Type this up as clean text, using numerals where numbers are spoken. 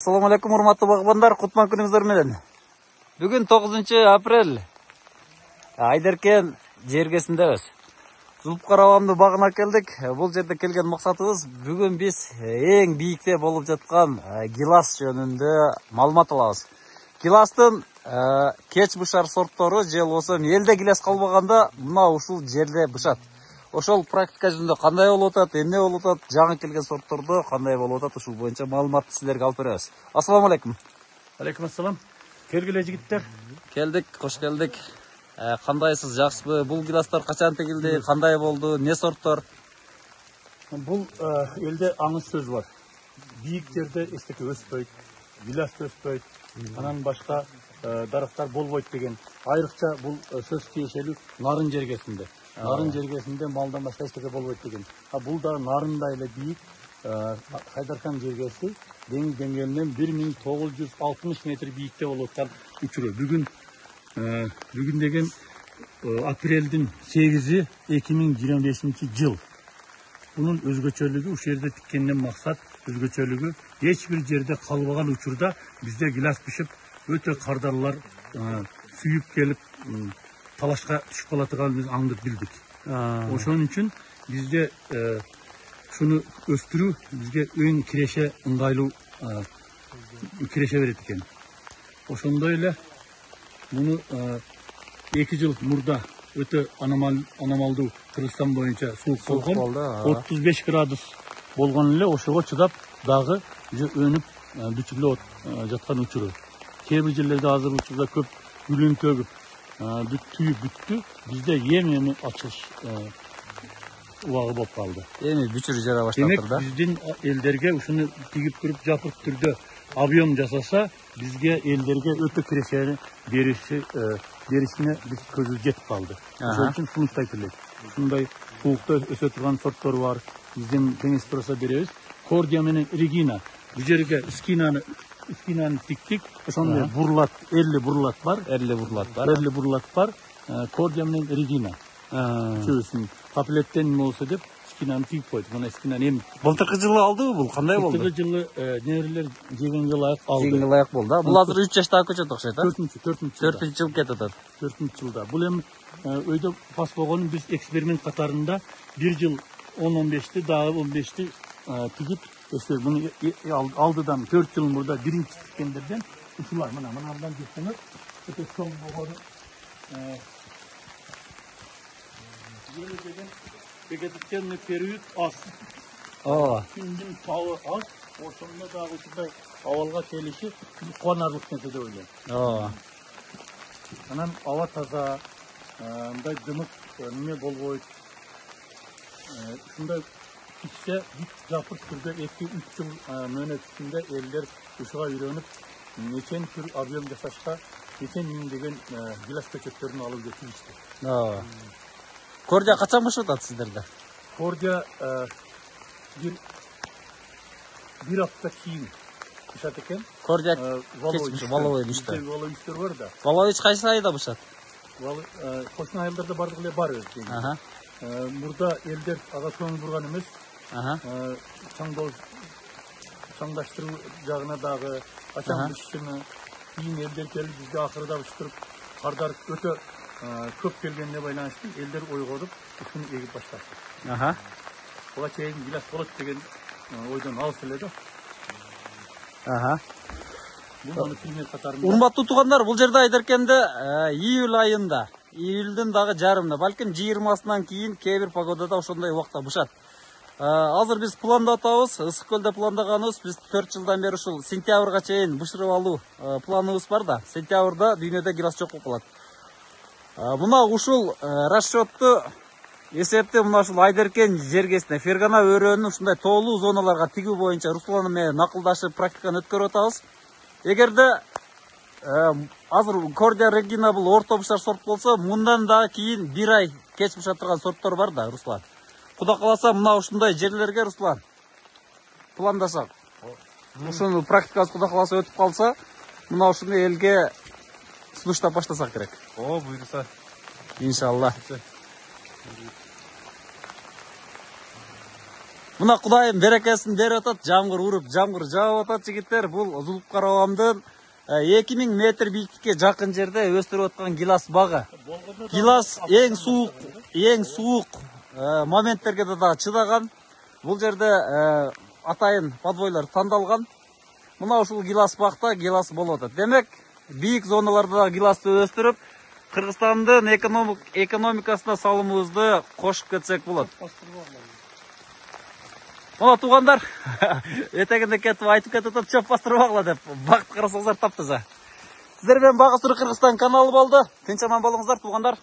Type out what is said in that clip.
Assalamu alaikum урматтуу багбандар, кутман күнүңүздөр менен. Бүгүн 9 апрель. Айдеркен жергесиндебиз. Зулупкарабамды багына келдик. Бул жерде келген максатыбыз бүгүн биз эң бийикте болуп жаткан гилас жөнүндө маалымат алабыз. Гиластын кеч бышар сорттору же болбосо элде гилас калбаганда мына ушул жерде бышат. Ошол практика жүзүндө кандай болуп атат, эмне болуп атат, жаңы келген сорттордо кандай болуп атат, ушул боюнча маалыматты силерге алып беребиз. Ассаламу алейкум. Алейкум ассалам. Келгиле жигиттер. Келдик, кош келдик. Кандайсыз, жакшысызбы? Бул гиластар качан тегилди, кандай болду, не сорттор? Бул элде аңыз сөз бар. Бийик жерде эстеке өспөйт, гилас өспөйт, анан башка дарактар болбойт деген. Айрыкча бул сөз тиешелүү нарын жергесинде. Нарын жергесинде малдан башка эстеке болбойт деген. Бул да нарындай эле бийик. Хайдархан жергеси деңиз деңгээлинен 1960 метр бийикте болуп аткан учуру. Бүгүн деген апрелдин 8-и 2025 жыл. Bunun özgöçölüğü, uşu yerde tikkenden maksat özgöçölüğü, hiçbir yerde kalbagan uçurda bizde gilas pişip, öte kardarlar suyup gelip talaşka düşüp kalatıgan biz andık bildik. Oşun için bizde şunu östürü, bizde ön kireşe ыңгайлуу kireşe veretken. Oşunda öyle bunu 2 yıl murda öte anomaldı Kırgızstan boyunca soğuk болгон 35 gradus болгон эле ошого чыдап дагы өнүп бүтүрүлүп жаткан учуру. Кээ бир жерлерде азыр учурда көп гүлүн төгүп түйүп бүттү. Бизде эми ачылыш убагы болуп калды. Эми бүчүрүп жара баштаптыр да. Биздин элдерге ушуну тигип туруп жапырт түрдө объем жасаса, бизге элдерге өтө кирешени беришине биз көзү жетип калды. Ошон үчүн сунуштайт элек. Ушундай сууукта өсө турган сорттор бар. Биздин кеңеш тураса беребиз. Кордия менен Регина. Бул жерге скинаны тиктик. Ошондой бурлат, 50 бурлат бар. 50 бурлат бар. Кордия менен Регина. Чөбүсүн капилеттен болсо деп скинаны тигип койдук. Мына скинаны эми Былтыркы жылы алдыбы бул? Кандай болду? Былтыркы жылы неберелер жегенге ылайык алды. Жегенге ылайык болду да. Бул азыр 3 жаштагы көчөт окшойт, да? 4-4 жыл кетип атат. 4 жылда. Бул эми өйдө пас болгону биз эксперимент катарында 1 жыл 10-15ти дагы 15ти тигип өстүрүп. Буну алдыдан 4 жыл мурда биринчи тиккендерден ушулар мындан жетсеңер өтө чоң болгону деген вегетативный период аз. Күндүн табы аз. Ошондо дагы ушундай абалга келиши кубанарлык нерсе деп ойлойм. Анан аба таза, мындай дымык неме болбойт. Ушундай кичсе бүт жапырт түрдө 2-3 жыл мөөнөт ичинде элдер ушуга үйрөнүп, нечен түр объем жасашка, нечен миңдеген гилас көчөттөрүн алып жетишти. Кордия качан бышып атат сиздерде? Кордия bir hafta кийин бышат экен. Кордия валовый иштер. Валовый иштер бар да. Валовый кайсы айда бышат? Кошуна айылдарда бардык эле бар өзү. Мурда элдер ага көңүл бурган эмес. Чаңдаштыруу жагына дагы качан бышышыны кийин элдер келип бизге акырда быштырып, кардар өтө көп келгенине байланыштуу элдер ойгонуп ушуну эгип башташты. Буга чейин гилас болот деген ойдон алыс эле да. Урматтуу туугандар, бул жерде Айдеркенде июль айында, июльдүн дагы жарымында, балким 20-сынан кийин кээ бир погодада ошондой убакта бышат. Азыр биз пландап атабыз, Ысык көлдө пландаганыбыз, биз 4 жылдан бери ушул сентябрга чейин бышырып алуу планыбыз бар да. Сентябрда дүйнөдө гилас жок болуп калат. Мына ушул расчетту эсепти мына ушул Айдеркен жергесине Фергана өрөөнүн ушундай тоолуу зоналарга тигүү боюнча Руслан менен акылдашып практиканы өткөрүп атабыз. Эгерде азыр Кордия Регина бул орто бышар сорт болсо, мындан дагы кийин 1 ай кеч бышап турган сорттор бар да, Руслан. Куда каласа мына ушундай жерлерге, Руслан, пландасак. Ушуну практикасы куда каласа өтүп калса, мына ушуну элге сунуштап баштасак керек. Буйруса. Иншалла. Мына Кудайым берекесин берип атат, жамгыр уруп, жамгыр жаап атат жигиттер. Бул Зулуп Карабамдын 2000 метр бийиктикке жакын жерде өстүрүп аткан гилас багы. Гилас эң суук моменттерге да чыдаган. Бул жерде атайын подвойлор тандалган. Мына ушул гилас бакта гилас болуп атат. Демек, бийик зоналарда да гиласты өстүрүп, Кыргызстандын экономикасына салымыбызды кошуп кетсек болот. Мына туугандар, этегинде кетип айтып кетип чөп бастырбагыла деп бакыт карасаңыздар таптыза. Сиздер менен Бага Суру Кыргызстан каналы болду. Тынч аман болуңуздар туугандар.